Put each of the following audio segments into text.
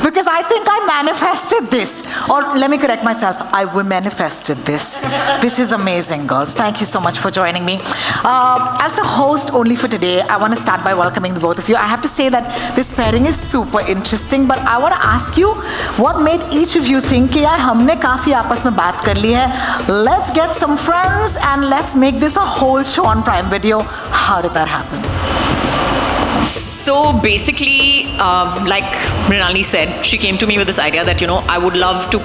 Because I think I manifested this. Or let me correct myself, I manifested this. This is amazing, girls. Thank you so much for joining me. As the host only for today, I want to start by welcoming the both of you. I have to say that this pairing is super interesting, but I want to ask you, what made each of you think कि यार हमने काफी आपस में बात कर ली है. Let's get some friends and let's make this a whole show on Prime Video. How did that happen? So basically, like Mrinalini said, she came to me with this idea that, I would love to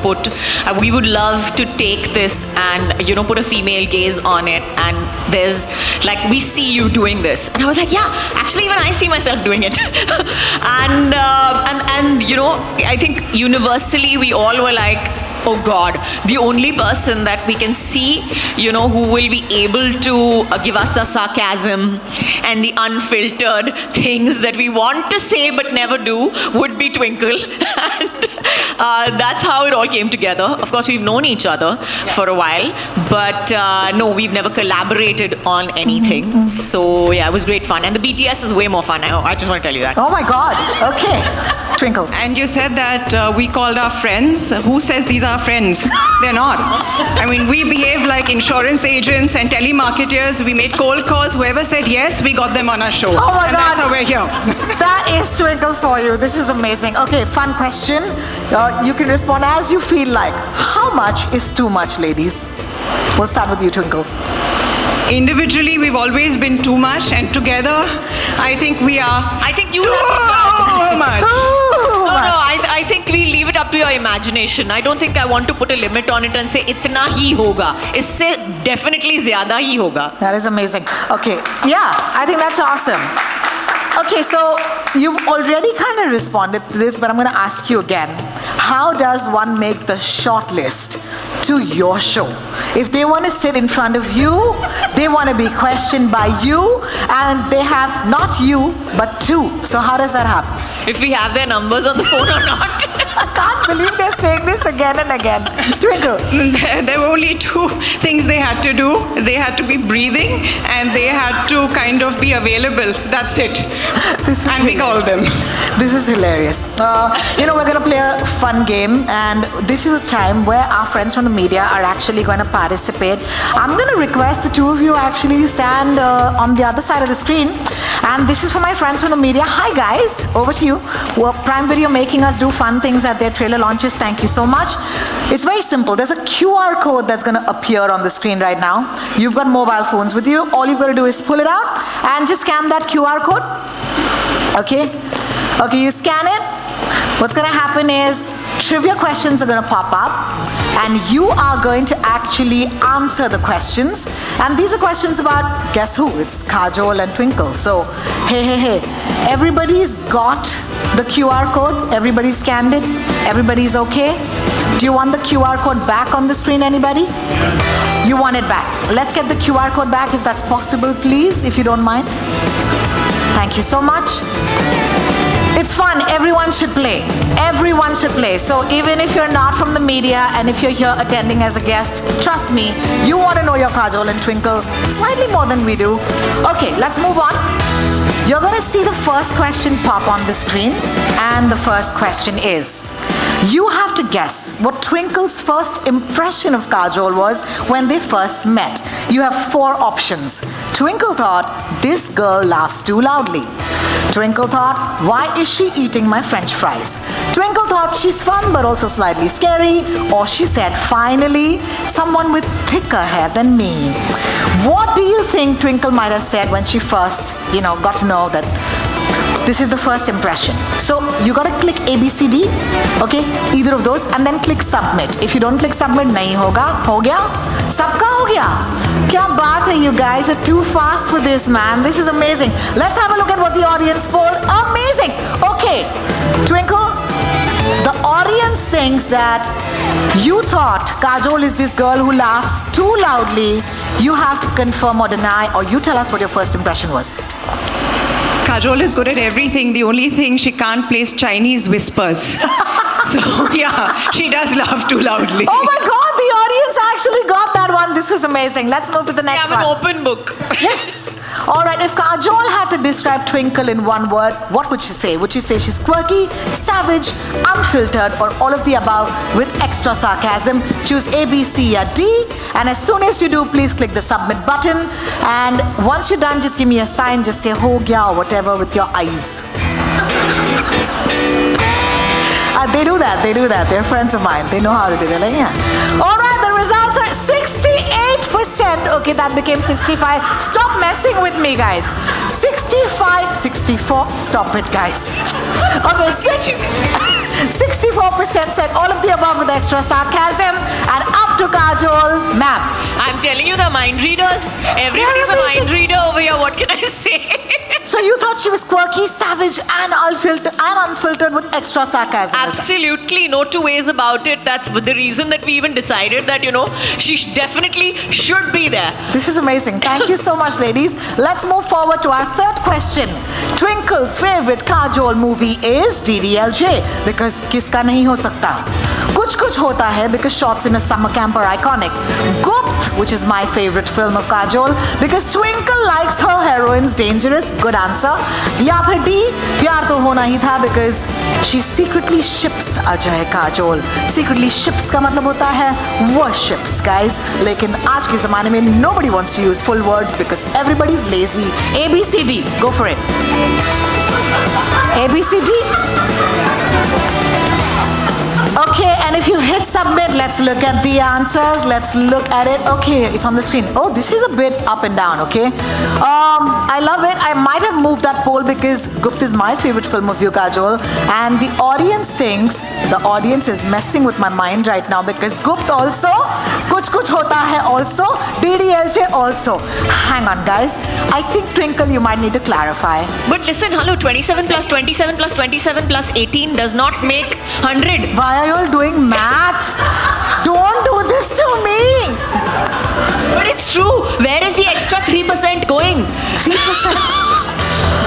we would love to take this and, put a female gaze on it. And there's like, we see you doing this. And I was like, yeah, actually even I see myself doing it. and I think universally we all were like, oh God, the only person that we can see, who will be able to give us the sarcasm and the unfiltered things that we want to say but never do would be Twinkle. And that's how it all came together. Of course, we've known each other for a while, but no, we've never collaborated on anything. So yeah, it was great fun. And the BTS is way more fun. I just want to tell you that. Oh my God, okay. Twinkle. And you said that we called our friends. Who says these are friends? They're not. I mean, we behave like insurance agents and telemarketers. We made cold calls. Whoever said yes, we got them on our show. Oh my and God. That's how we're here. That is Twinkle for you. This is amazing. Okay, fun question. You can respond as you feel like. How much is too much, ladies? We'll start with you, Twinkle. Individually, we've always been too much, and together, I think we are. I think you too much. I think we leave it up to your imagination. I don't think I want to put a limit on it and say itna hi hoga. Isse definitely zyada hi hoga. That is amazing. Okay, yeah, I think that's awesome. Okay, so you've already kind of responded to this, but I'm going to ask you again. How does one make the short list to your show? If they want to sit in front of you, they want to be questioned by you, and they have not you, but two. So how does that happen? If we have their numbers on the phone or not. I can't believe they're saying this again and again. Twinkle. There were only two things they had to do. They had to be breathing, and they had to kind of be available. That's it. And we called them. This is hilarious. We're going to play a fun game, and this is a time where our friends from the media are actually going to participate. I'm going to request the two of you actually stand on the other side of the screen, and this is for my friends from the media. Hi guys, over to you. Well, Prime Video making us do fun things at their trailer launches. Thank you so much. It's very simple. There's a QR code that's going to appear on the screen right now. You've got mobile phones with you. All you've got to do is pull it out and just scan that QR code. Okay, you scan it. What's going to happen is trivia questions are going to pop up, and you are going to actually answer the questions. And these are questions about, guess who? It's Kajol and Twinkle. So, hey. Everybody's got the QR code? Everybody scanned it? Everybody's okay? Do you want the QR code back on the screen, anybody? You want it back. Let's get the QR code back if that's possible, please, if you don't mind. Thank you so much. It's fun. Everyone should play. Everyone should play. So even if you're not from the media and if you're here attending as a guest, trust me, you want to know your Kajol and Twinkle slightly more than we do. Okay, let's move on. You're going to see the first question pop on the screen, and the first question is, you have to guess what Twinkle's first impression of Kajol was when they first met. You have 4 options. Twinkle thought, this girl laughs too loudly. Twinkle thought, why is she eating my French fries? Twinkle thought she's fun but also slightly scary. Or she said, finally, someone with thicker hair than me. What do you think Twinkle might have said when she first, got to know that this is the first impression? So you got to click ABCD, okay? Either of those, and then click submit. If you don't click submit, nahi hoga. Ho gaya? Sabka ho gaya? Kya baat hai, you guys are too fast for this, man. This is amazing. Let's have a look at what the audience polled. Amazing. Okay, Twinkle, the audience thinks that you thought Kajol is this girl who laughs too loudly. You have to confirm or deny, or you tell us what your first impression was. Kajol is good at everything. The only thing she can't play is Chinese whispers. So yeah, she does laugh too loudly. Oh my God, the audience actually got that one. This was amazing. Let's move to the next one. I'm an open book. Yes. All right, if Kajol had to describe Twinkle in one word, what would she say? Would she say she's quirky, savage, unfiltered, or all of the above with extra sarcasm? Choose A, B, C, or D. And as soon as you do, please click the submit button. And once you're done, just give me a sign. Just say ho gya or whatever with your eyes. They do that. They're friends of mine. They know how to do it. Like, yeah. All right, the results are 68%. Okay, that became 65. Stop messing with me, guys. 65, 64. Stop it, guys. Okay, 64% said all of the above with extra sarcasm. And up to Kajol, ma'am. I'm telling you, the mind readers. Everybody's a mind reader over here. What can I say? So you thought she was quirky, savage, and unfiltered with extra sarcasm. Absolutely, no two ways about it. That's the reason that we even decided that, she definitely should be there. This is amazing. Thank you so much, ladies. Let's move forward to our third question. Twinkle's favorite Kajol movie is DDLJ because kiska nahi ho sakta. Kuch Kuch Hota Hai because shots in a summer camp are iconic. Gupt, which is my favorite film of Kajol because Twinkle likes her heroines dangerous. Good answer. Ya phir D, Pyar To Hona Hi Tha because she secretly ships Ajay Kajol. Secretly ships का मतलब होता है worships, guys. लेकिन आज के ज़माने में nobody wants to use full words because everybody's lazy. A, B, C, D. Go for it. A, B, C, D. Okay, and if you've hit submit, let's look at the answers. Let's look at it. Okay, it's on the screen. Oh, this is a bit up and down, okay? I love it. I might have moved that poll because Gupt is my favorite film of you, Kajol. And the audience thinks, the audience is messing with my mind right now because Gupt also, Kuch Kuch Hota Hai also, DDLJ also. Hang on, guys. I think, Twinkle, you might need to clarify. But listen, hello, 27 plus 27 plus 27 plus 18 does not make 100. Why are you all doing math? Don't do this to me. But it's true. Where is the extra 3% going? 3%.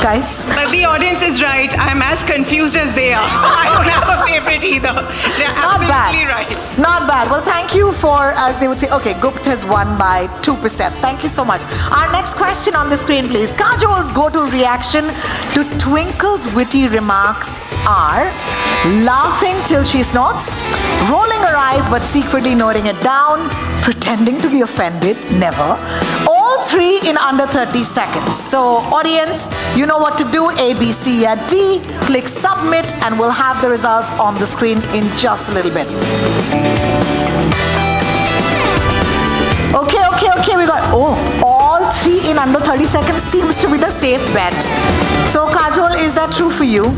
Guys. But the audience is right. I'm as confused as they are. So I don't have a favorite either. They're absolutely right. Not bad. Well, thank you for, as they would say, okay, Gupt has won by 2%. Thank you so much. Our next question on the screen, please. Kajol's go-to reaction to Twinkle's witty remarks are laughing till she snorts, rolling her eyes but secretly noting it down, pretending to be offended, never. All three in under 30 seconds. So, audience, you know what to do. A, B, C, or D. Click submit and we'll have the results on the screen in just a little bit. Okay, we got, all three in under 30 seconds seems to be the safe bet. So, Kajol, is that true for you?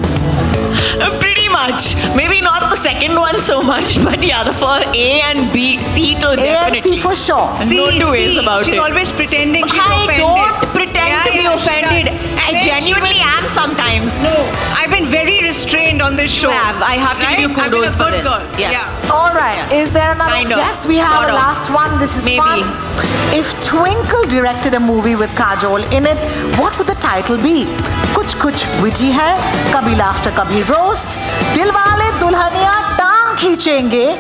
Pretty much. Maybe not the second one so much, but yeah, the first A and B, C to definitely. A and C for sure. No two ways about she's it. always pretending she's I offended. don't pretend to be offended. I genuinely am sometimes. No, I've been very restrained on this show. I have to give you I've been a kudos for good this. girl. Yes. Yeah. All right. Yes. Is there another? Kind of. Yes, we have Sort a of. last one. This is Maybe. fun. If Twinkle directed a movie with Kajol in it, what would the title be? Kuch Kuch Witty Hai, Kabhi Laughter Kabhi Roast, Dilwale Dulhaniya Tang Kheenchenge,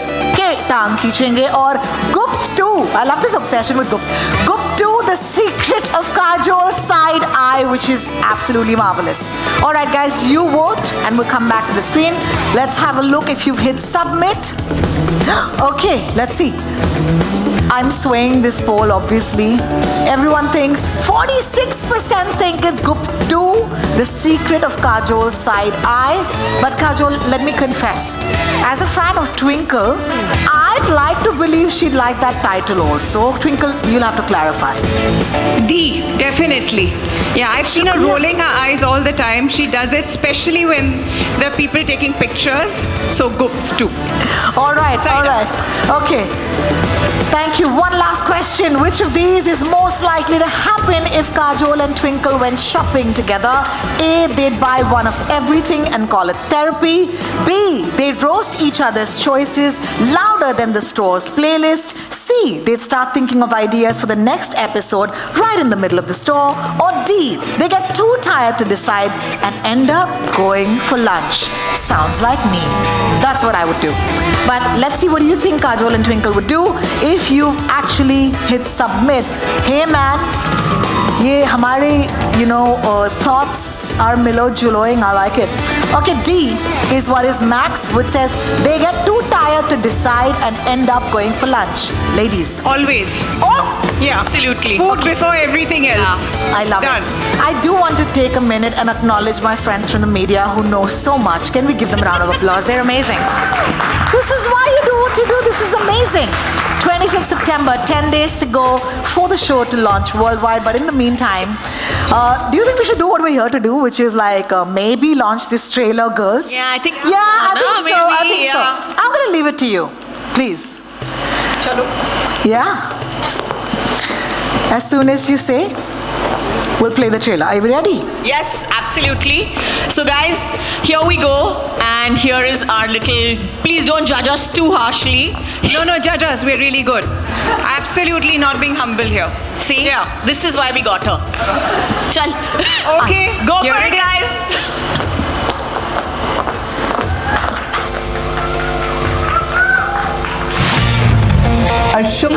or Gupt 2. I love this obsession with Gupt. Gupt 2, The Secret of Kajol's Side Eye, which is absolutely marvelous. All right, guys, you vote and we'll come back to the screen. Let's have a look if you've hit submit. Okay, let's see. I'm swaying this poll, obviously. Everyone thinks, 46% think it's Gupt 2, The Secret of Kajol's Side Eye. But Kajol, let me confess, as a fan of Twinkle, I'd like to believe she'd like that title also. Twinkle, you'll have to clarify. D, definitely. Yeah, I've seen her rolling her eyes all the time. She does it, especially when there are people taking pictures. So Gupt too. All right. Okay. Thank you. One last question. Which of these is most likely to happen if Kajol and Twinkle went shopping together? A, they'd buy one of everything and call it therapy. B, they'd roast each other's choices loud louder than the store's playlist. C, they'd start thinking of ideas for the next episode right in the middle of the store. Or D, they get too tired to decide and end up going for lunch. Sounds like me. That's what I would do. But let's see what you think Kajol and Twinkle would do if you actually hit submit. Hey man, ye hamare, thoughts are milo-juloing. I like it. Okay, D is what is Max, which says they get too tired to decide and end up going for lunch. Ladies. Always. Oh! Yeah. Absolutely. Food before everything else. I love Done. it. I do want to take a minute and acknowledge my friends from the media who know so much. Can we give them a round of applause? They're amazing. This is why you do what you do. This is amazing. 25th September, 10 days to go for the show to launch worldwide. But in the meantime, do you think we should do what we're here to do, which is like maybe launch this trailer, girls? Yeah, I think. Yeah, I think so. I think maybe, so. yeah. I'm going to leave it to you. Please. Chalo. Yeah. As soon as you say, we'll play the trailer. Are you ready? Yes, absolutely. So, guys, here we go. And here is our little. Please don't judge us too harshly. No, judge us. We're really good. Absolutely not being humble here. See? Yeah. This is why we got her. Chal. Okay. Go Here for it, it is. guys. Ashok,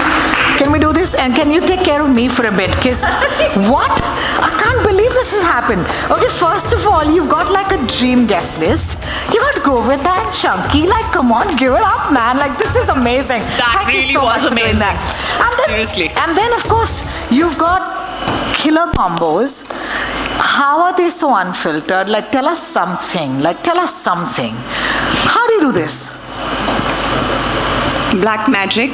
can we do this? And can you take care of me for a bit? Because what? I can't believe this has happened. Okay, first of all, you've got like a dream guest list. You got to go with that chunky. Like, come on, give it up, man. Like, this is amazing. That Thank you really so was much for doing amazing. that. And then, Seriously. And then, of course, you've got killer combos. How are they so unfiltered? Like, tell us something. How do you do this? Black magic.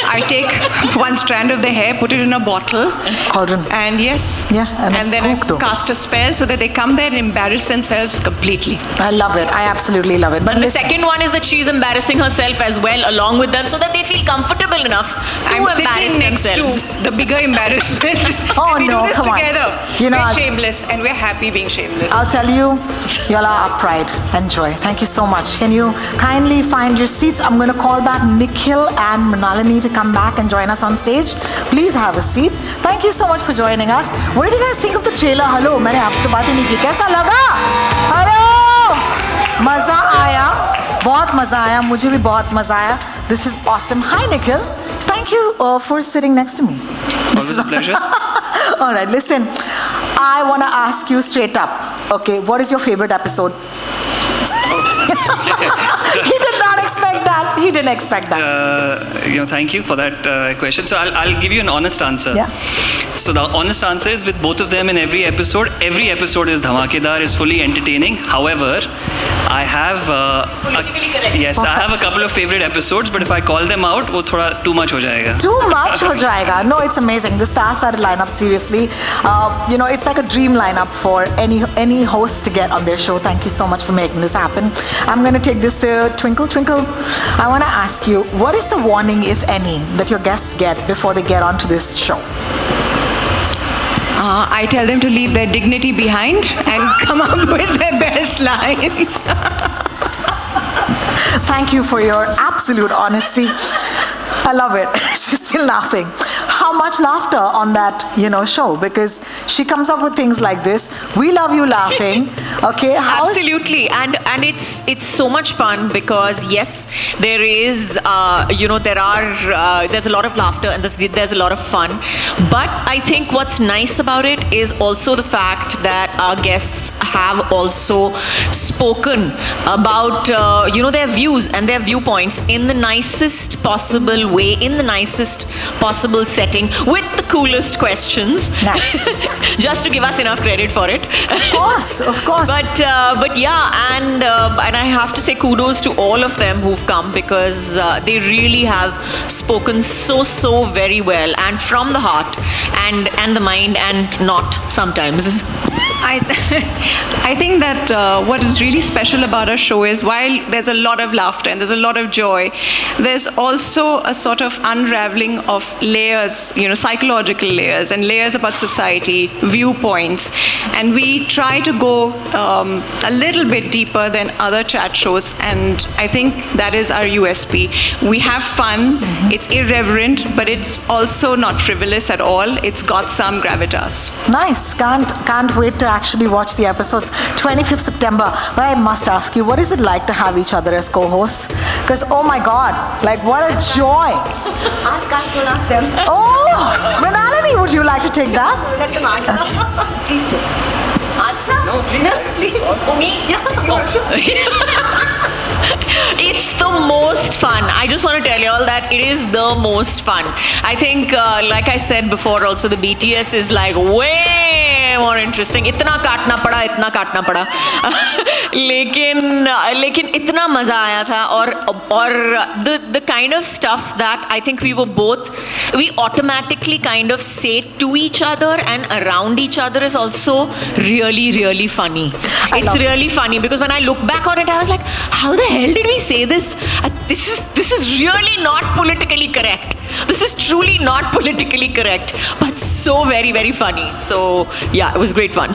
I take one strand of the hair, put it in a bottle. Cauldron. And yes. Yeah, and then I cook though. cast a spell so that they come there and embarrass themselves completely. I love it. I absolutely love it. But And the listen, second one is that she's embarrassing herself as well along with them so that they feel comfortable enough to I'm embarrass sitting next themselves. to the bigger embarrassment. Oh, we no, do this come on. together. You know, we're shameless and we're happy being shameless. I'll tell you, y'all are our pride and joy. Thank you so much. Can you kindly find your seats? I'm going to call back Nikhil and Mrinalini to come back and join us on stage. Please have a seat. Thank you so much for joining us. What did you guys think of the trailer? Hello, मैंने आपसे बात ही नहीं की. कैसा लगा? Hello! मजा आया. बहुत मजा आया. मुझे भी बहुत मजा आया. This is awesome. Hi, Nikhil. Thank you for sitting next to me. Always a pleasure. All right, listen. I want to ask you straight up. Okay, what is your favorite episode? He did not expect that. He didn't expect that. Thank you for that question. So I'll give you an honest answer. Yeah. So the honest answer is with both of them in every episode is dhamakedar, is fully entertaining. However, I have Politically correct. yes, I have a couple of favorite episodes, but if I call them out, वो थोड़ा too much हो जाएगा. Too much ho jayega. No, it's amazing. The star-studded lineup, seriously. It's like a dream lineup for any host to get on their show. Thank you so much for making this happen. I'm going to take this to Twinkle. Twinkle, I want to ask you, what is the warning, if any, that your guests get before they get onto this show? I tell them to leave their dignity behind and come up with their best lines. Thank you for your absolute honesty. I love it. She's still laughing. How much laughter on that, show? Because she comes up with things like this. We love you laughing. Okay. Absolutely, and it's so much fun because yes, there is there's a lot of laughter and there's a lot of fun. But I think what's nice about it is also the fact that our guests have also spoken about their views and their viewpoints in the nicest possible way, in the nicest possible setting, with the coolest questions. Nice. Just to give us enough credit for it. Of course. But yeah, and I have to say kudos to all of them who've come because they really have spoken so very well and from the heart and the mind and not sometimes. I think that what is really special about our show is while there's a lot of laughter and there's a lot of joy, there's also a sort of unraveling of layers, psychological layers and layers about society, viewpoints. And we try to go a little bit deeper than other chat shows. And I think that is our USP. We have fun, it's irreverent, but it's also not frivolous at all. It's got some gravitas. Nice. Can't wait to actually watch the episodes. 25th September. But I must ask you, what is it like to have each other as co-hosts? Because, oh my God, like what a joy. Ask us, don't ask them. Oh, Mrinalini, would you like to take that? Let them answer. Please say. Answer? No, please. It's the most fun. I just want to tell you all that it is the most fun. I think, like I said before, also the BTS is like way more interesting. इतना काटना पड़ा लेकिन इतना मजा आया था और the kind of stuff that I think we automatically kind of say to each other and around each other is also really, really funny. It's really funny because when I look back on it, I was like, how the hell did we say this? This is really not politically correct. This is truly not politically correct, but so very, very funny. So yeah, it was great fun.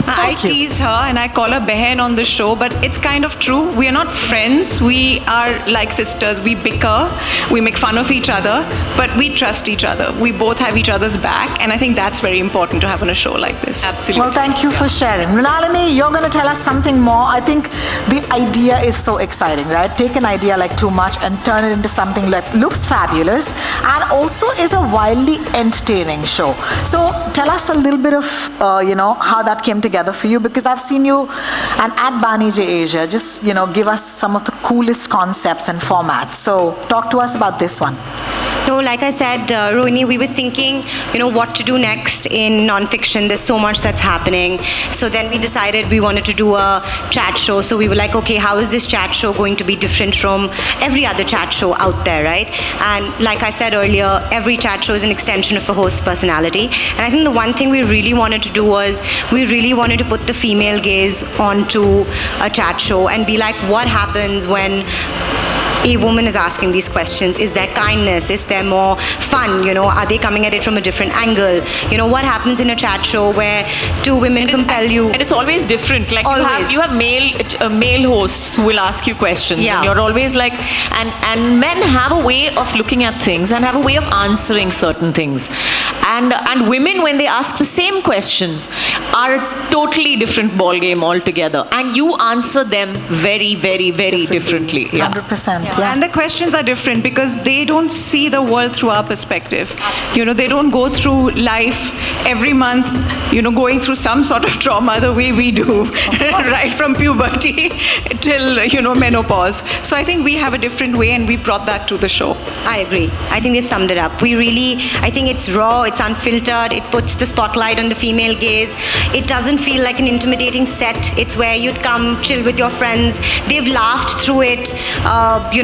I tease her and I call her Behen on the show, but it's kind of true. We are not friends. We are like sisters. We bicker. We make fun of each other, but we trust each other. We both have each other's back, and I think that's very important to have on a show like this. Absolutely. Well, thank you for sharing. Mrinalini, you're going to tell us something more. I think the idea is so exciting, right? Take an idea like Too Much and turn it into something that looks fabulous and also is a wildly entertaining show. So tell us a little bit of, how that came together for you, because I've seen you and at Bani J Asia just give us some of the coolest concepts and formats. So talk to us about this one. No, like I said, Rohini, we were thinking, what to do next in nonfiction. There's so much that's happening. So then we decided we wanted to do a chat show. So we were like, okay, how is this chat show going to be different from every other chat show out there, right? And like I said earlier, every chat show is an extension of a host's personality. And I think the one thing we really wanted to do was we really wanted to put the female gaze onto a chat show and be like, what happens when a woman is asking these questions? Is there kindness? Is there more fun? Are they coming at it from a different angle? What happens in a chat show where two women compel you? And it's always different. Like always. you have male hosts who will ask you questions. Yeah. And you're always like, and men have a way of looking at things and have a way of answering certain things. And women, when they ask the same questions, are a totally different ball game altogether. And you answer them very, very, very differently. Yeah. 100%. Yeah. And the questions are different because they don't see the world through our perspective. They don't go through life every month, going through some sort of trauma the way we do, right from puberty till, menopause. So I think we have a different way and we brought that to the show. I agree. I think they've summed it up. I think it's raw, it's unfiltered, it puts the spotlight on the female gaze. It doesn't feel like an intimidating set. It's where you'd come, chill with your friends. They've laughed through it.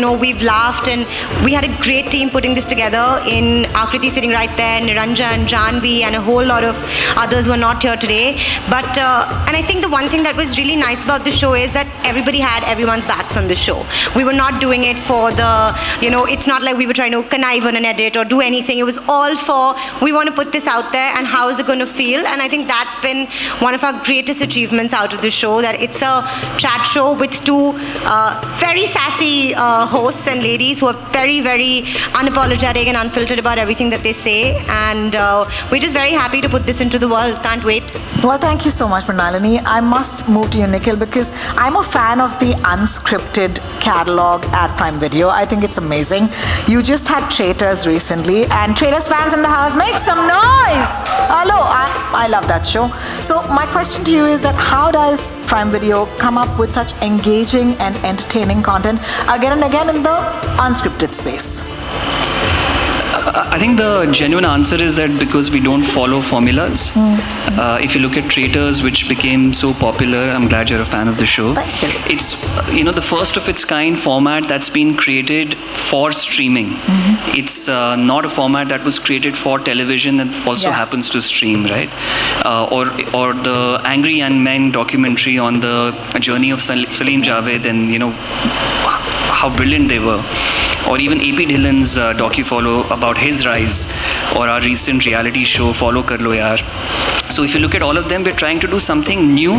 We've laughed and we had a great team putting this together in Akriti sitting right there, Niranjan, Janvi, and a whole lot of others who are not here today. But, and I think the one thing that was really nice about the show is that everybody had everyone's backs on the show. We were not doing it for the, it's not like we were trying to connive on an edit or do anything. It was all for, we want to put this out there and how is it going to feel? And I think that's been one of our greatest achievements out of the show, that it's a chat show with two very sassy hosts and ladies who are very, very unapologetic and unfiltered about everything that they say. And we're just very happy to put this into the world. Can't wait. Well, thank you so much, Mrinalini. I must move to you, Nikhil, because I'm a fan of the unscripted catalog at Prime Video. I think it's amazing. You just had Traitors recently, and Traitors fans in the house, make some noise! Hello, I love that show. So my question to you is that how does Prime Video come up with such engaging and entertaining content again and again in the unscripted space? I think the genuine answer is that because we don't follow formulas. If you look at Traitors, which became so popular, I'm glad you're a fan of the show. Thank you. It's the first of its kind format that's been created for streaming. It's not a format that was created for television and also Yes. happens to stream, right? Or the Angry Young Men documentary on the journey of Salim Javed and how brilliant they were. Or even A.P. Dhillon's docu-follow about his rise, or our recent reality show Follow Kar Lo Yaar. So if you look at all of them, we're trying to do something new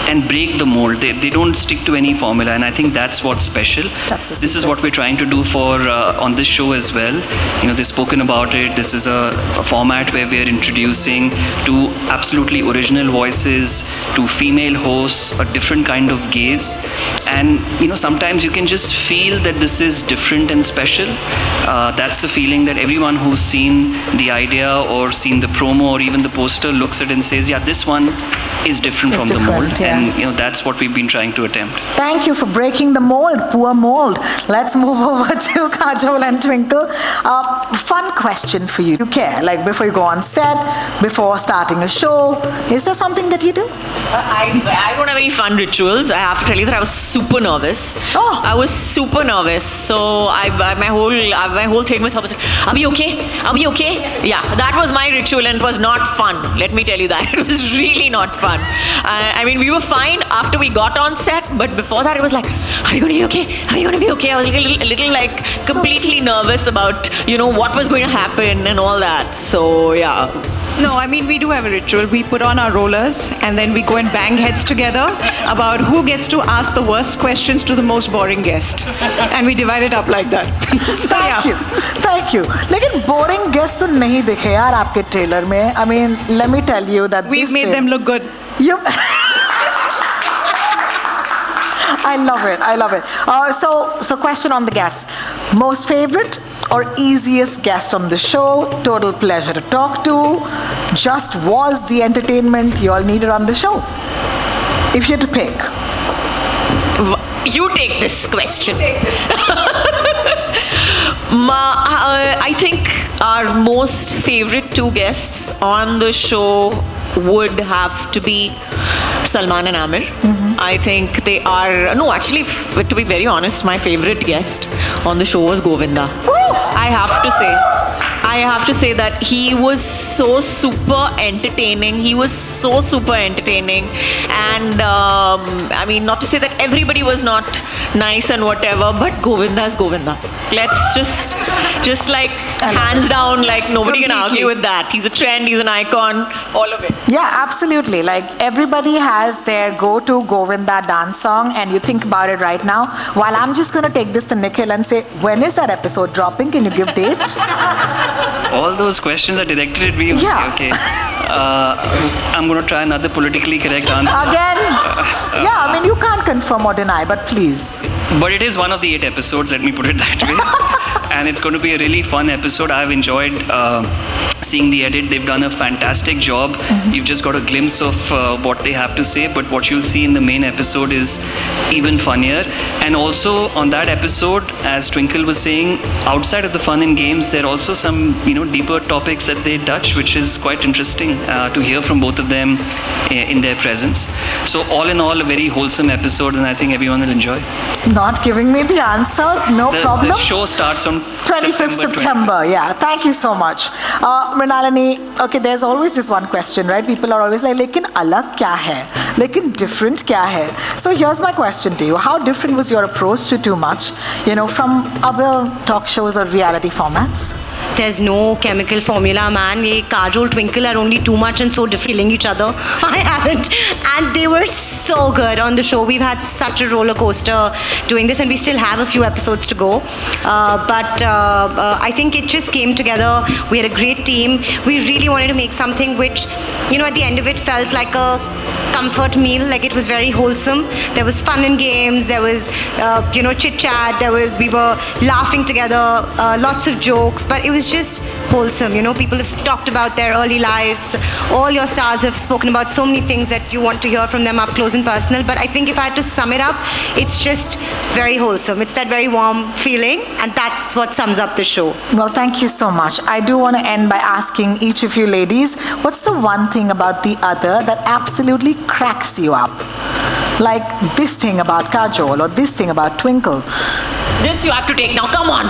and break the mold. They don't stick to any formula, and I think that's what's special. That's the This is secret. what we're trying to do for on this show as well. They've spoken about it. This is a format where we're introducing two absolutely original voices, two female hosts, a different kind of gaze, and sometimes you can just feel that this is different and special. That's the feeling that everyone who's seen the idea or seen the promo or even the poster looks at and says, yeah, this one is different It's from the different, mold. yeah. And that's what we've been trying to attempt. Thank you for breaking the mold, poor mold. Let's move over to Kajol and Twinkle. Fun question for you. You care, like before you go on set, before starting a show, is there something that you do? I don't have any fun rituals. I have to tell you that I was super nervous. Oh. I was super nervous. So my whole thing with her was, are we okay? Are we okay? Yeah, that was my ritual and it was not fun. Let me tell you that. It was really not fun. We were fine after we got on set, but before that it was like, are we going to be okay? Are we going to be okay? I was a little like completely nervous about, what was going to happen and all that. So yeah. No, we do have a ritual. We put on our rollers and then we go and bang heads together about who gets to ask the worst questions to the most boring guest. And we divide it up like that. So, Thank you. लेकिन boring guest तो नहीं दिखे यार आपके trailer में. Let me tell you that We've made them look good. You. I love it. So question on the guests. Most favorite or easiest guest on the show? Total pleasure to talk to. Just was the entertainment you all needed on the show? If you had to pick. You take this question. I think our most favorite two guests on the show would have to be Salman and Amir. I think they are, no, actually, to be very honest, my favorite guest on the show was Govinda. I have to say that he was so super entertaining. And not to say that everybody was not nice and whatever, but Govinda is Govinda. Let's just like hands down, like nobody can argue with that. He's a trend, he's an icon, all of it. Yeah, absolutely. Like everybody has their go-to Govinda dance song, and you think about it right now. While I'm just going to take this to Nikhil and say, when is that episode dropping? Can you give date? All those questions are directed at me. Yeah. Okay. I'm going to try another politically correct answer. Again? Yeah, you can't confirm or deny, but please. But it is one of the 8 episodes, let me put it that way. And it's going to be a really fun episode. I've enjoyed seeing the edit. They've done a fantastic job. You've just got a glimpse of what they have to say, but what you'll see in the main episode is even funnier. And also on that episode, as Twinkle was saying, outside of the fun and games, there are also some deeper topics that they touch, which is quite interesting to hear from both of them in their presence. So all in all, a very wholesome episode, and I think everyone will enjoy. Not giving me the answer, no problem. The show starts on 25th September. Yeah, thank you so much. Mrinalini, okay, there's always this one question, right? People are always like, lekin alag kya hai? Lekin different kya hai? So here's my question to you. How different was your approach to Too Much, from other talk shows or reality formats? There's no chemical formula, man. Ye Kajol, Twinkle are only too much and so different, killing each other. I haven't. And they were so good on the show. We've had such a roller coaster doing this, and we still have a few episodes to go. But I think it just came together. We had a great team. We really wanted to make something which, at the end of it felt like a comfort meal. Like it was very wholesome. There was fun and games. There was, chit chat. We were laughing together. Lots of jokes. But it was just wholesome. You know, people have talked about their early lives. All your stars have spoken about so many things that you want to hear from them up close and personal. But I think if I had to sum it up, it's just very wholesome. It's that very warm feeling, and that's what sums up the show. Well, thank you so much. I do want to end by asking each of you ladies, what's the one thing about the other that absolutely cracks you up? Like this thing about Kajol or this thing about Twinkle. This you have to take now. Come on.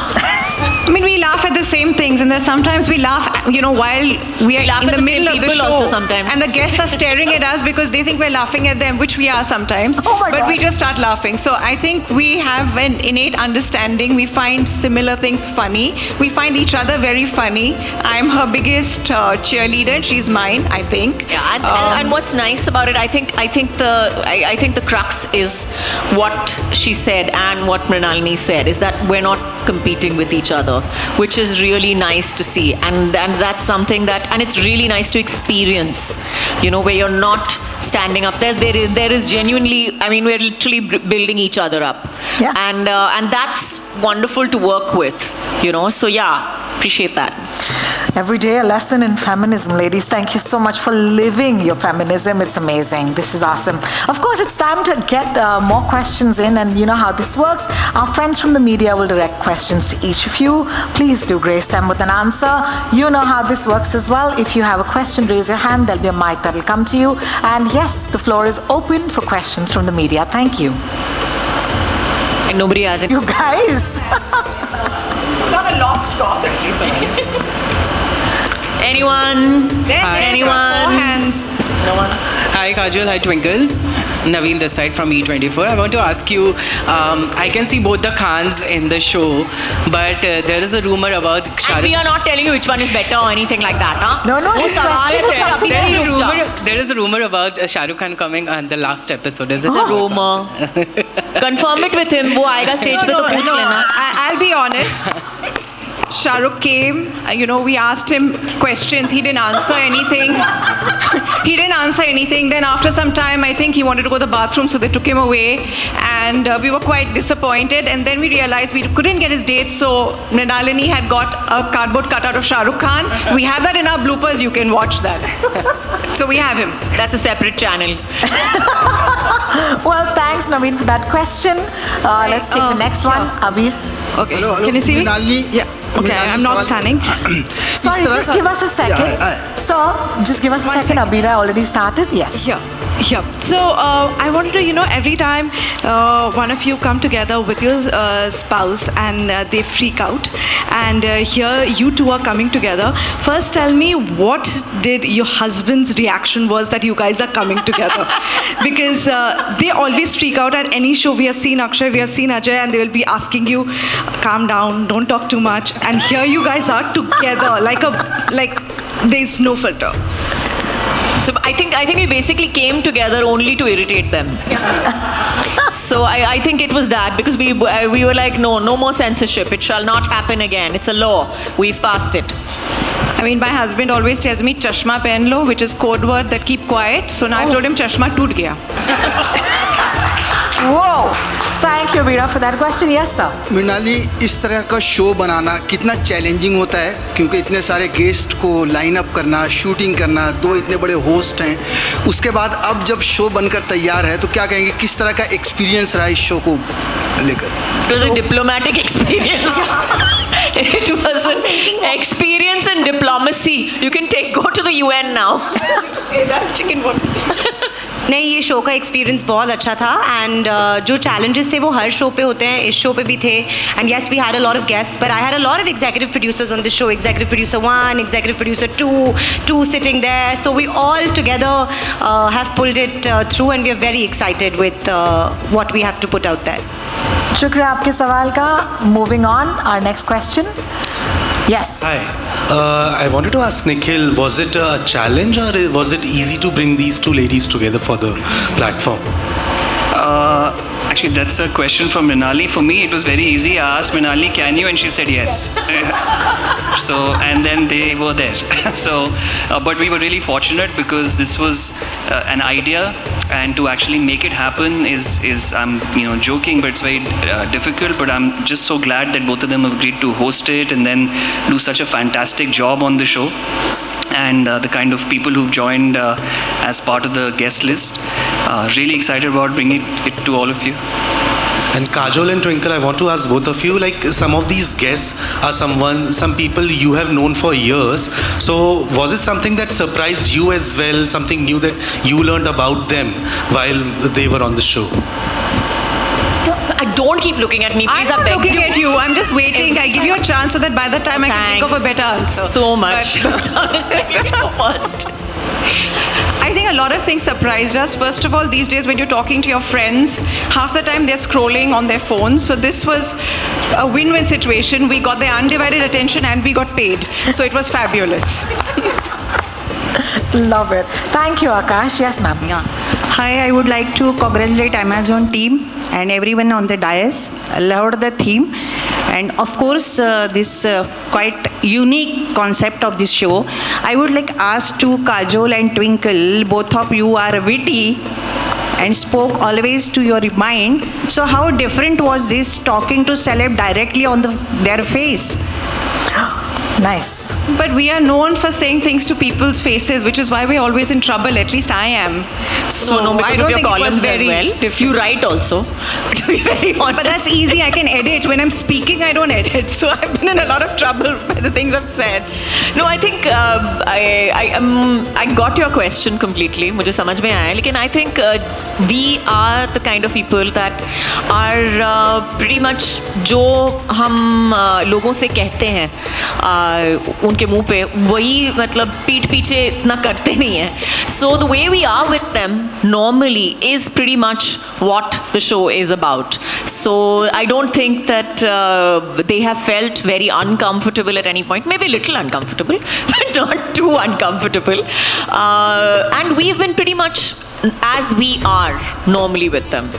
I mean, we laugh at the same things, and then sometimes we laugh, you know, while we are laugh in at the the same middle of the people show. also sometimes. And the guests are staring at us because they think we're laughing at them, which we are sometimes. Oh my but God. we just start laughing. So I think we have an innate understanding. We find similar things funny. We find each other very funny. I'm her biggest cheerleader, and she's mine, I think. Yeah, and what's nice about it, I think the crux is what she said and what Mrinalini said, is that we're not competing with each other, which is really nice to see, and that's something that, and it's really nice to experience, you know, where you're not standing up there is genuinely, I mean, we're literally building each other up. Yeah. And that's wonderful to work with, you know, so yeah, appreciate that. Every day a lesson in feminism, ladies. Thank you so much for living your feminism. It's amazing. This is awesome. Of course, it's time to get more questions in, and you know how this works. Our friends from the media will direct questions to each of you. Please do grace them with an answer. You know how this works as well. If you have a question, raise your hand. There'll be a mic that will come to you. And yes, the floor is open for questions from the media. Thank you. And nobody has it. You guys. It's not a lost cause. Anyone? Anyone? Four hands. No one? Hi Kajol, hi Twinkle. Naveen this side from E24. I want to ask you, I can see both the Khans in the show, but there is a rumor about Shah And we Rukh. are not telling you which one is better or anything like that, huh? No, no, this question is है, something there is else. rumor. There is a rumor about Shah Rukh Khan coming on the last episode. Is it It's a rumor. Confirm it with him. वो आएगा stage पे तो पूछ लेना. I'll be honest. Shah Rukh came, you know, we asked him questions. He didn't answer anything. Then after some time, I think he wanted to go to the bathroom, so they took him away. And we were quite disappointed. And then we realized we couldn't get his dates, so Mrinalini had got a cardboard cutout of Shah Rukh Khan. We have that in our bloopers. You can watch that. So we have him. That's a separate channel. Well, thanks, Naveen, for that question. Let's take the next one. Abir. Okay. Hello, hello. Can you see me? Mrinalini. Yeah. Okay, Mrinalini, I'm not सवाल- standing. Sorry, तरह just का- give us a second. Yeah, Sir, just give us a One second. second. Abira already started. Yes. Yeah. So I wanted to, you know, every time one of you come together with your spouse and they freak out, and here you two are coming together. First, tell me what did your husband's reaction was that you guys are coming together, because they always freak out at any show. We have seen Akshay, we have seen Ajay, and they will be asking you, calm down, don't talk too much. And here you guys are together, like there's no filter. So I think we basically came together only to irritate them. So I think it was that, because we were like, no more censorship. It shall not happen again. It's a law. We've passed it. I mean, my husband always tells me chashma pen lo, which is code word that keep quiet. So now I've told him chashma toot gaya. Whoa. Thank you, Abira, for that question. Yes, sir. Mrinali, इस तरह का show बनाना कितना challenging होता है, क्योंकि इतने सारे guest को लाइन अप करना, शूटिंग करना, दो इतने बड़े होस्ट हैं, उसके बाद अब जब शो बनकर तैयार है तो क्या कहेंगे, किस तरह का एक्सपीरियंस रहा इस शो को लेकर? It was a diplomatic experience. It was an experience in diplomacy. You can go to the UN now. नहीं, ये शो का एक्सपीरियंस बहुत अच्छा था, एंड जो challenges थे वो हर शो पे होते हैं, इस शो पे भी थे. And yes, we had a lot of guests, but I had a lot of executive producers on the show. Executive producer 1, executive producer 2 sitting there. So we all together have pulled it through, and we are very excited with what we have to put out there. शुक्रिया आपके सवाल का. Moving on, our next question. Yes. Hi. I wanted to ask Nikhil, was it a challenge or was it easy to bring these two ladies together for the platform? Actually, that's a question from Mrinali. For me, it was very easy. I asked Mrinali, can you? And she said yes. So, and then they were there. So, but we were really fortunate because this was an idea and to actually make it happen is I'm joking, but it's very difficult. But I'm just so glad that both of them have agreed to host it and then do such a fantastic job on the show. And the kind of people who've joined as part of the guest list. Really excited about bringing it to all of you. And Kajol and Twinkle, I want to ask both of you, like some of these guests are some people you have known for years. So was it something that surprised you as well, something new that you learned about them while they were on the show? Don't keep looking at me, please. I'm not looking at you. I'm just waiting. I give you a chance so that by the time I can think of a better answer. So much. Go first. I think a lot of things surprised us. First of all, these days when you're talking to your friends, half the time they're scrolling on their phones. So this was a win-win situation. We got their undivided attention and we got paid. So it was fabulous. Love it. Thank you, Akash. Yes, ma'am. Yeah. Hi, I would like to congratulate Amazon team and everyone on the dais. I loved the theme. And of course, this quite unique concept of this show. I would like ask to Kajol and Twinkle, both of you are witty and spoke always to your mind. So how different was this talking to celeb directly on their face? Nice. But we are known for saying things to people's faces, which is why we're always in trouble. At least I am. So no, because I don't of your think it was columns very as well. different. You write also, to be very honest. But that's easy. I can edit. When I'm speaking, I don't edit. So I've been in a lot of trouble by the things I've said. No, I think I got your question completely. मुझे समझ में आया. लेकिन I think we are the kind of people that are pretty much जो हम लोगों से कहते हैं उनके मुंह पे वही मतलब पीठ पीछे इतना करते नहीं हैं. So the way we are with them normally is pretty much what the show is about. So I don't think that they have felt very uncomfortable at any point. Maybe a little uncomfortable, but not too uncomfortable. And we've been pretty much as we are normally with them.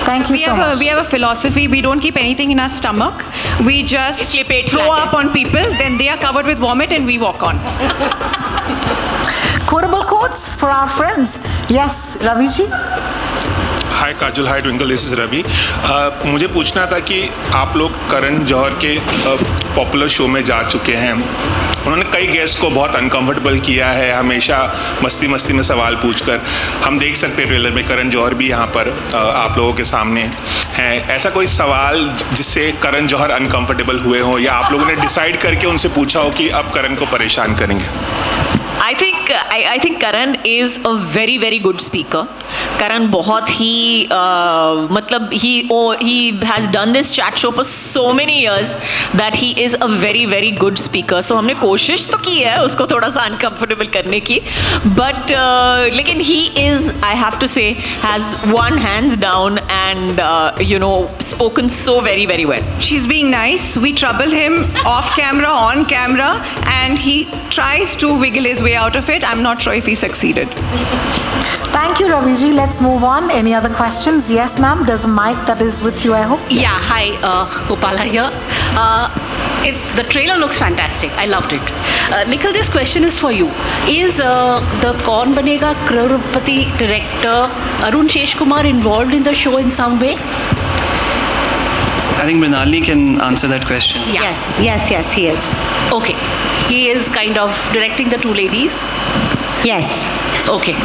Thank you so much. We have a philosophy. We don't keep anything in our stomach. We just throw up on people, then they are covered with vomit and we walk on. Quotable quotes for our friends. Yes, Ravi ji. Hi Kajal, hi Twinkle, this is Ravi. मुझे पूछना था कि आप लोग करण जौहर के popular show में जा चुके हैं. उन्होंने कई गेस्ट को बहुत अनकंफर्टेबल किया है, हमेशा मस्ती मस्ती में सवाल पूछकर. हम देख सकते हैं ट्रेलर में करण जौहर भी यहाँ पर आप लोगों के सामने हैं. ऐसा कोई सवाल जिससे करण जौहर अनकंफर्टेबल हुए हो या आप लोगों ने डिसाइड करके उनसे पूछा हो कि अब करण को परेशान करेंगे? I think Karan is a very very good speaker. Karan बहुत ही मतलब he has done this chat show for so many years that he is a very very good speaker. So हमने कोशिश तो की है उसको थोड़ा सा uncomfortable करने की, but लेकिन he is, I have to say, has won hands down and spoken so very very well. She's being nice. We trouble him off camera, on camera, and he tries to wiggle his way out of it. I'm not sure if he succeeded. Thank you, Ravi ji. Let's move on. Any other questions? Yes, ma'am. There's a mic that is with you, I hope. Yeah, hi, Gopala here. The trailer looks fantastic. I loved it. Nikhil, this question is for you. Is the Kaun Banega Crorepati director Arun Sheshkumar involved in the show in some way? I think Mrinalini can answer that question. Yeah. Yes, he is. Okay. He is kind of directing the two ladies? Yes. Okay.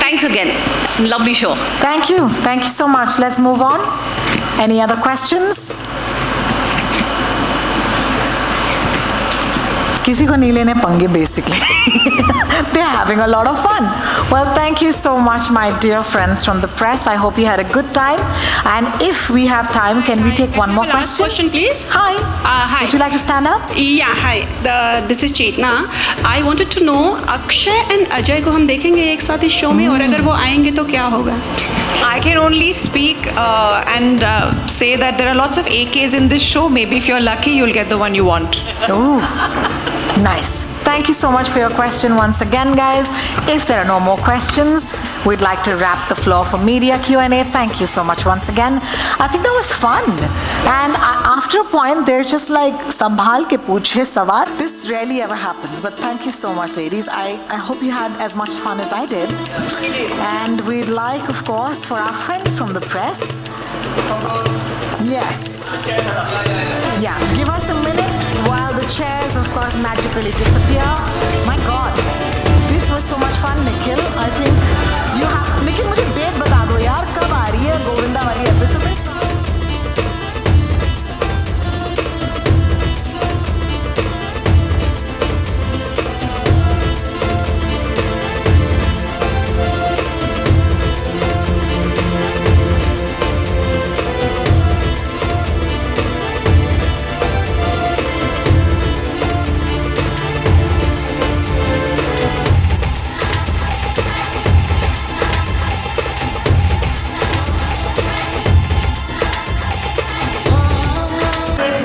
Thanks again. Lovely show. Thank you. Thank you so much. Let's move on. Any other questions? किसी को नहीं लेने पंगे basically. They're having a lot of fun. Well, thank you so much, my dear friends from the press. I hope you had a good time. And if we have time, can we take one more question? Last question, please. Hi. Hi. Would you like to stand up? Yeah, hi. This is Chetna. I wanted to know, Akshay and Ajay को हम देखेंगे एक साथ इस show में, और अगर वो आएंगे तो क्या होगा? I can only speak and say that there are lots of AKs in this show. Maybe if you're lucky, you'll get the one you want. Ooh, nice. Thank you so much for your question once again, guys. If there are no more questions, we'd like to wrap the floor for media Q&A. Thank you so much once again. I think that was fun. And after a point, they're just like, sambhal ke pooche sawal. This rarely ever happens, but thank you so much, ladies. I hope you had as much fun as I did. And we'd like, of course, for our friends from the press. Yes. Yeah, give us a minute while the chairs, of course, magically disappear. My God, this was so much fun, Nikhil. I think you have... Nikhil, मुझे date बता दो यार, कब आ रही है गोविंदा वाली episode?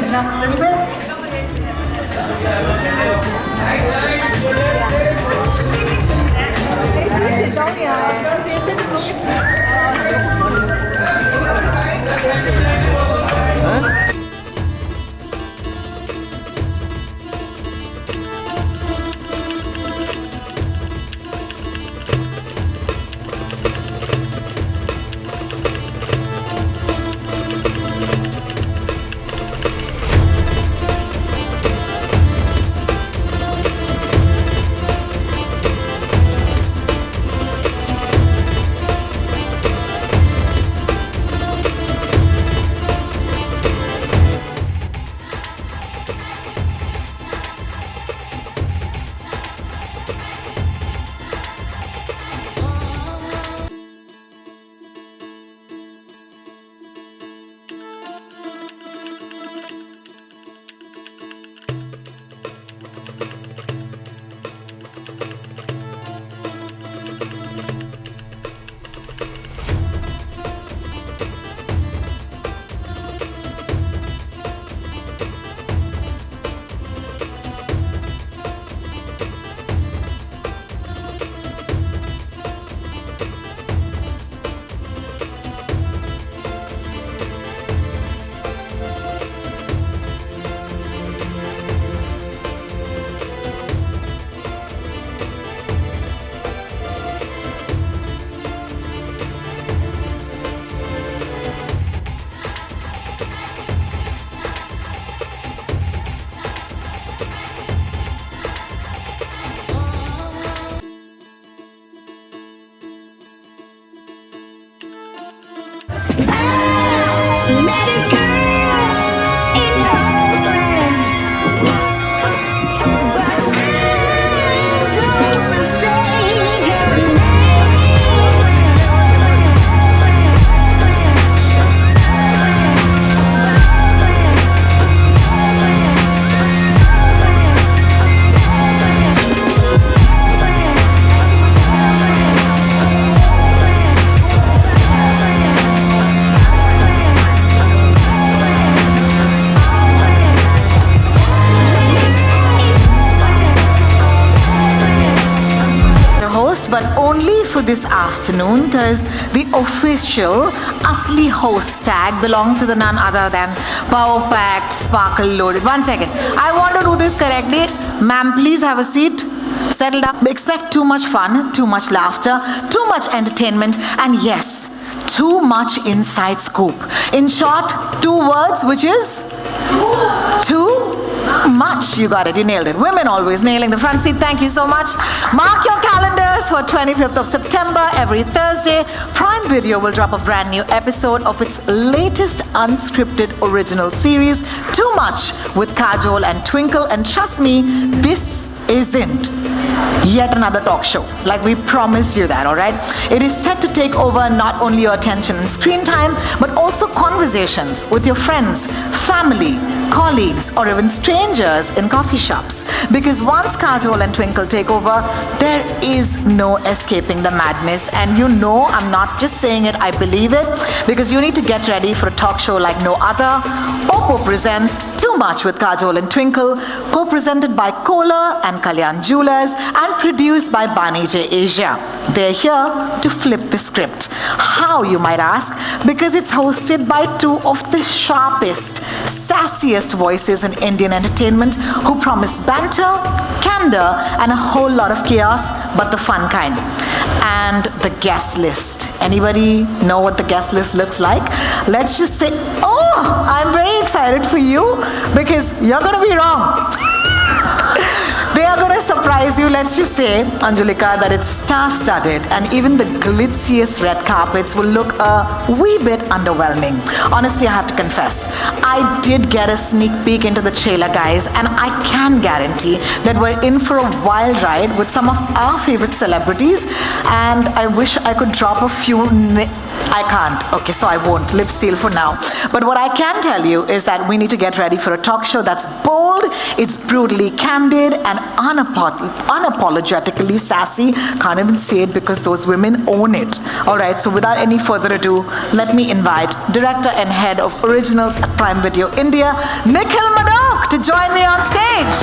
Just a little bit. But only for this afternoon, because the official Asli host tag belonged to the none other than Power Packed, Sparkle Loaded. 1 second. I want to do this correctly. Ma'am, please have a seat. Settled up. Expect too much fun, too much laughter, too much entertainment, and yes, too much inside scoop. In short, 2 words, which is too much. You got it. You nailed it. Women always nailing the front seat. Thank you so much. Mark your calendars for 25th of September. Every Thursday, Prime Video will drop a brand new episode of its latest unscripted original series, Too Much, with Kajol and Twinkle. And trust me, this isn't yet another talk show. Like, we promise you that, all right? It is set to take over not only your attention and screen time, but also conversations with your friends, family, colleagues, or even strangers in coffee shops. Because once Kajol and Twinkle take over, there is no escaping the madness. And you know, I'm not just saying it, I believe it, because you need to get ready for a talk show like no other. Oppo presents Too Much with Kajol and Twinkle, co-presented by Kohler and Kalyan Jewelers and produced by Bani J Asia. They're here to flip the script. How, you might ask? Because it's hosted by two of the sharpest, sassiest voices in Indian entertainment who promise banter, candor, and a whole lot of chaos, but the fun kind. And the guest list. Anybody know what the guest list looks like? Let's just say, oh, I'm very excited for you because you're going to be wrong. They are going to surprise you. Let's just say, Anjulika, that it's star-studded and even the glitziest red carpets will look a wee bit underwhelming. Honestly, I have to confess, I did get a sneak peek into the trailer, guys, and I can guarantee that we're in for a wild ride with some of our favorite celebrities, and I wish I could drop a few I can't. Okay, so I won't. Lip seal for now. But what I can tell you is that we need to get ready for a talk show that's bold, it's brutally candid, and unapologetically sassy. Can't even say it because those women own it. All right, so without any further ado, let me invite Director and Head of Originals at Prime Video India, Nikhil Madok, to join me on stage.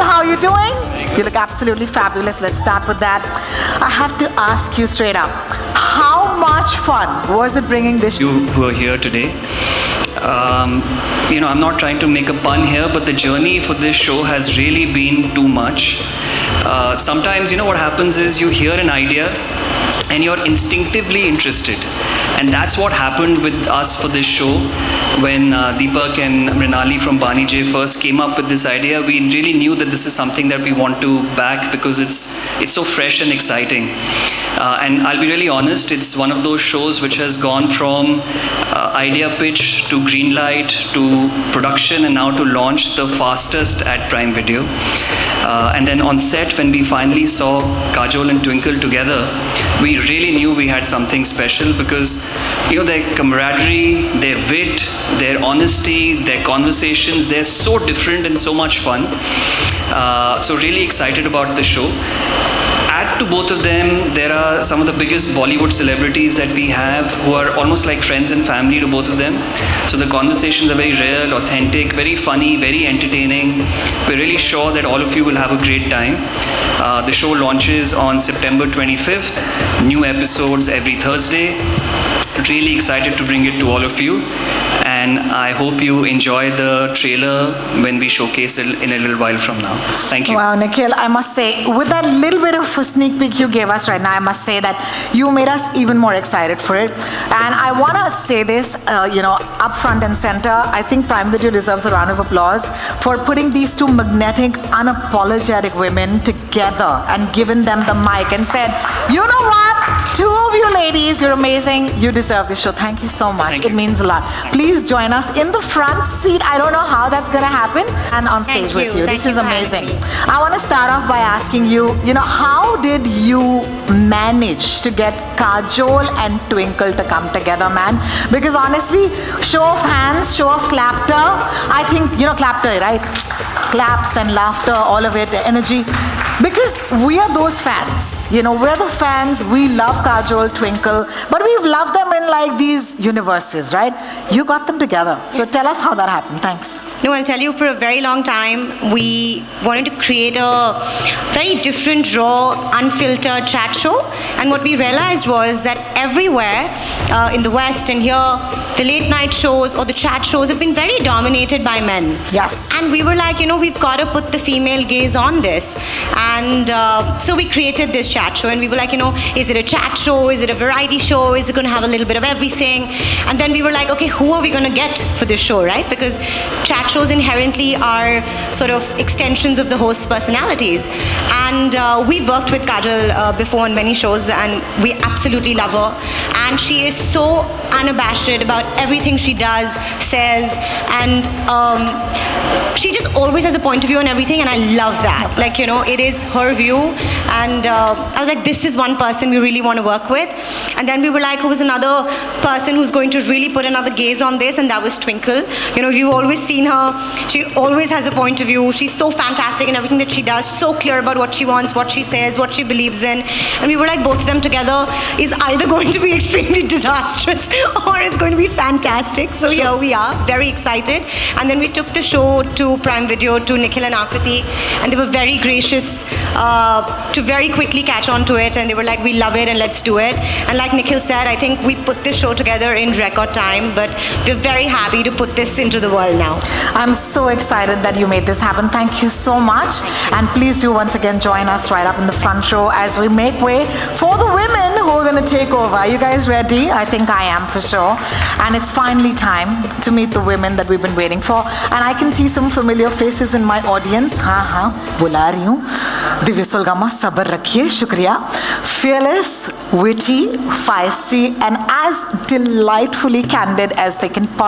How are you doing? You look absolutely fabulous. Let's start with that. I have to ask you straight up, how much fun was it bringing this? You who are here today. I'm not trying to make a pun here, but the journey for this show has really been too much. Sometimes, what happens is you hear an idea and you're instinctively interested. And that's what happened with us for this show. When Deepak and Mrinali from Bani J first came up with this idea, we really knew that this is something that we want to back because it's so fresh and exciting. And I'll be really honest, it's one of those shows which has gone from idea pitch to green light to production and now to launch the fastest at Prime Video. And then on set, when we finally saw Kajol and Twinkle together, we really knew we had something special because their camaraderie, their wit, their honesty, their conversations, they're so different and so much fun. So really excited about the show. Add to both of them, there are some of the biggest Bollywood celebrities that we have who are almost like friends and family to both of them. So the conversations are very real, authentic, very funny, very entertaining. We're really sure that all of you will have a great time. The show launches on September 25th. New episodes every Thursday. Really excited to bring it to all of you. And I hope you enjoy the trailer when we showcase it in a little while from now. Thank you. Wow, Nikhil, I must say, with that little bit of a sneak peek you gave us right now, I must say that you made us even more excited for it. And I want to say this, up front and center, I think Prime Video deserves a round of applause for putting these two magnetic, unapologetic women together and giving them the mic and said, you know what? Two of you ladies, you're amazing. You deserve this show. Thank you so much. It means a lot. Please join us in the front seat. I don't know how that's going to happen. And on stage with you. This is amazing. I want to start off by asking you, how did you manage to get Kajol and Twinkle to come together, man? Because honestly, show of hands, show of clapter. I think, clapter, right? Claps and laughter, all of it, energy. Because we are those fans. We're the fans. We love Kajol, Twinkle, but we've loved them in like these universes, right? You got them together. So tell us how that happened. Thanks. No, I'll tell you, for a very long time, we wanted to create a very different, raw, unfiltered chat show. And what we realized was that everywhere in the West and here, the late night shows or the chat shows have been very dominated by men. Yes. And we were like, we've got to put the female gaze on this. And so we created this chat show, and we were like, is it a chat show? Is it a variety show? Is it going to have a little bit of everything? And then we were like, okay, who are we going to get for this show, right? Because chat shows inherently are sort of extensions of the host's personalities. And we worked with Kajol before on many shows, and we absolutely love her. And she is so unabashed about everything she does, says, and she just always has a point of view on everything, and I love that. Like, it is her view, and I was like, this is one person we really want to work with. And then we were like, who was another person who's going to really put another gaze on this, and that was Twinkle. You've always seen her. She always has a point of view. She's so fantastic in everything that she does, so clear about what she wants, what she says, what she believes in. And we were like, both of them together is either going to be extremely disastrous or it's going to be fantastic. So here we are, very excited. And then we took the show to Prime Video, to Nikhil and Akriti, and they were very gracious to very quickly catch on to it, and they were like, we love it and let's do it. And like Nikhil said, I think we put this show together in record time, but we're very happy to put this into the world now. I'm so excited that you made this happen. Thank you so much. And please do once again join us right up in the front row as we make way for the women who are going to take over. Are you guys ready? I think I am for sure. And it's finally time to meet the women that we've been waiting for. And I can see some familiar faces in my audience. हाँ, बुला रही हूँ. दिव्य सुलगमा, सबर रखिए, शुक्रिया. Fearless, witty, feisty, and as delightfully candid as they can possibly